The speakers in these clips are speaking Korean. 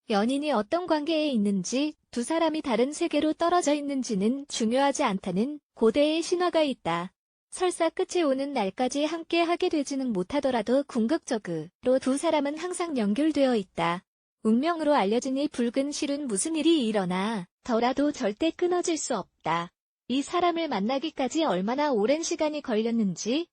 연인이 어떤 관계에 있는지, 두 사람이 다른 세계로 떨어져 있는지는 중요하지 않다는 고대의 신화가 있다. 설사 끝이 오는 날까지 함께 하게 되지는 못하더라도 궁극적으로 두 사람은 항상 연결되어 있다. 운명으로 알려진 이 붉은 실은 무슨 일이 일어나더라도 절대 끊어질 수 없다. 이 사람을 만나기까지 얼마나 오랜 시간이 걸렸는지,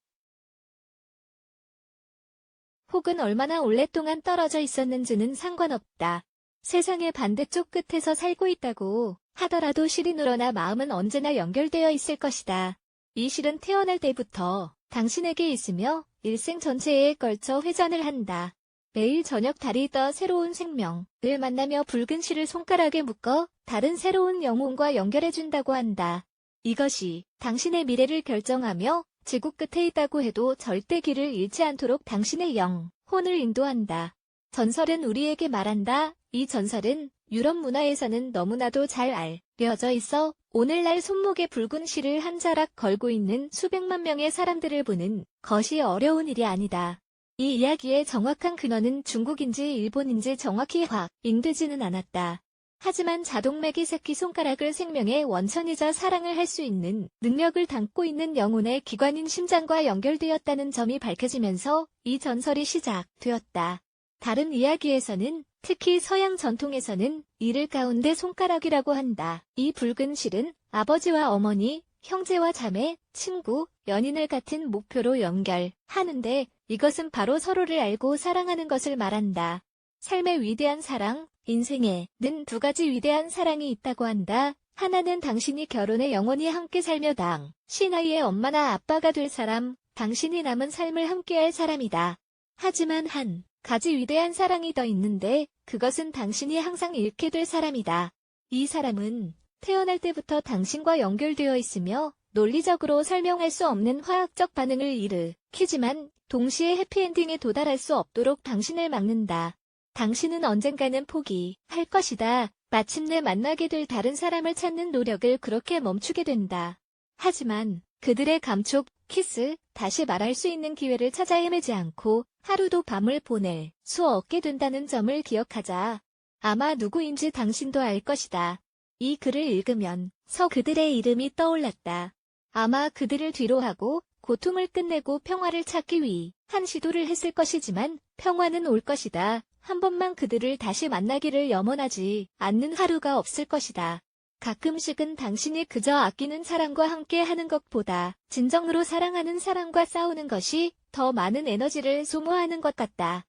혹은 얼마나 오랫동안 떨어져 있었는지는 상관없다. 세상의 반대쪽 끝에서 살고 있다고 하더라도 실이 늘어나 마음은 언제나 연결되어 있을 것이다. 이 실은 태어날 때부터 당신에게 있으며 일생 전체에 걸쳐 회전을 한다. 매일 저녁 달이 떠 새로운 생명을 만나며 붉은 실을 손가락에 묶어 다른 새로운 영혼과 연결해준다고 한다. 이것이 당신의 미래를 결정하며 지구 끝에 있다고 해도 절대 길을 잃지 않도록 당신의 영혼을 인도한다. 전설은 우리에게 말한다. 이 전설은 유럽 문화에서는 너무나도 잘 알려져 있어 오늘날 손목에 붉은 실을 한 자락 걸고 있는 수백만 명의 사람들을 보는 것이 어려운 일이 아니다. 이 이야기의 정확한 근원은 중국인지 일본인지 정확히 확인되지는 않았다. 하지만 자동맥이 새끼손가락을 생명의 원천이자 사랑을 할 수 있는 능력을 담고 있는 영혼의 기관인 심장과 연결되었다는 점이 밝혀지면서 이 전설이 시작되었다. 다른 이야기에서는, 특히 서양 전통에서는 이를 가운데 손가락이라고 한다. 이 붉은 실은 아버지와 어머니, 형제와 자매, 친구, 연인을 같은 목표로 연결하는데, 이것은 바로 서로를 알고 사랑하는 것을 말한다. 삶의 위대한 사랑, 인생에는 두 가지 위대한 사랑이 있다고 한다. 하나는 당신이 결혼해 영원히 함께 살며 당신아이의 엄마나 아빠가 될 사람, 당신이 남은 삶을 함께할 사람이다. 하지만 한 가지 위대한 사랑이 더 있는데, 그것은 당신이 항상 잃게 될 사람이다. 이 사람은 태어날 때부터 당신과 연결되어 있으며 논리적으로 설명할 수 없는 화학적 반응을 일으키지만 동시에 해피엔딩에 도달할 수 없도록 당신을 막는다. 당신은 언젠가는 포기할 것이다. 마침내 만나게 될 다른 사람을 찾는 노력을 그렇게 멈추게 된다. 하지만 그들의 감촉, 키스, 다시 말할 수 있는 기회를 찾아 헤매지 않고 하루도 밤을 보낼 수 없게 된다는 점을 기억하자. 아마 누구인지 당신도 알 것이다. 이 글을 읽으면서 그들의 이름이 떠올랐다. 아마 그들을 뒤로하고 고통을 끝내고 평화를 찾기 위한 시도를 했을 것이지만 평화는 올 것이다. 한 번만 그들을 다시 만나기를 염원하지 않는 하루가 없을 것이다. 가끔씩은 당신이 그저 아끼는 사람과 함께 하는 것보다 진정으로 사랑하는 사람과 싸우는 것이 더 많은 에너지를 소모하는 것 같다.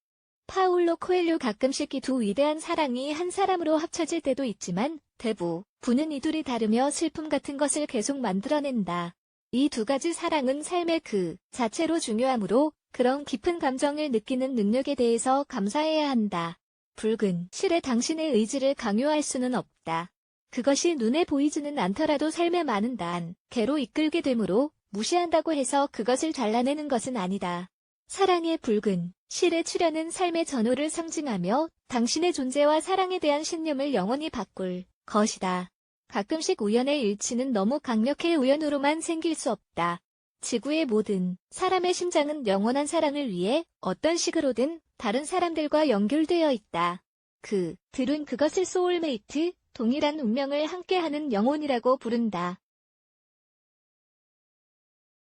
파울로 코엘료 가끔씩 이 두 위대한 사랑이 한 사람으로 합쳐질 때도 있지만 대부분은 이 둘이 다르며 슬픔 같은 것을 계속 만들어낸다. 이 두 가지 사랑은 삶의 그 자체로 중요하므로 그런 깊은 감정을 느끼는 능력에 대해서 감사해야 한다. 붉은 실에 당신의 의지를 강요할 수는 없다. 그것이 눈에 보이지는 않더라도 삶의 많은 단계로 이끌게 되므로 무시한다고 해서 그것을 잘라내는 것은 아니다. 사랑의 붉은 실의 출현은 삶의 전호를 상징하며 당신의 존재와 사랑에 대한 신념을 영원히 바꿀 것이다. 가끔씩 우연의 일치는 너무 강력해 우연으로만 생길 수 없다. 지구의 모든 사람의 심장은 영원한 사랑을 위해 어떤 식으로든 다른 사람들과 연결되어 있다. 그들은 그것을 소울메이트, 동일한 운명을 함께하는 영혼이라고 부른다.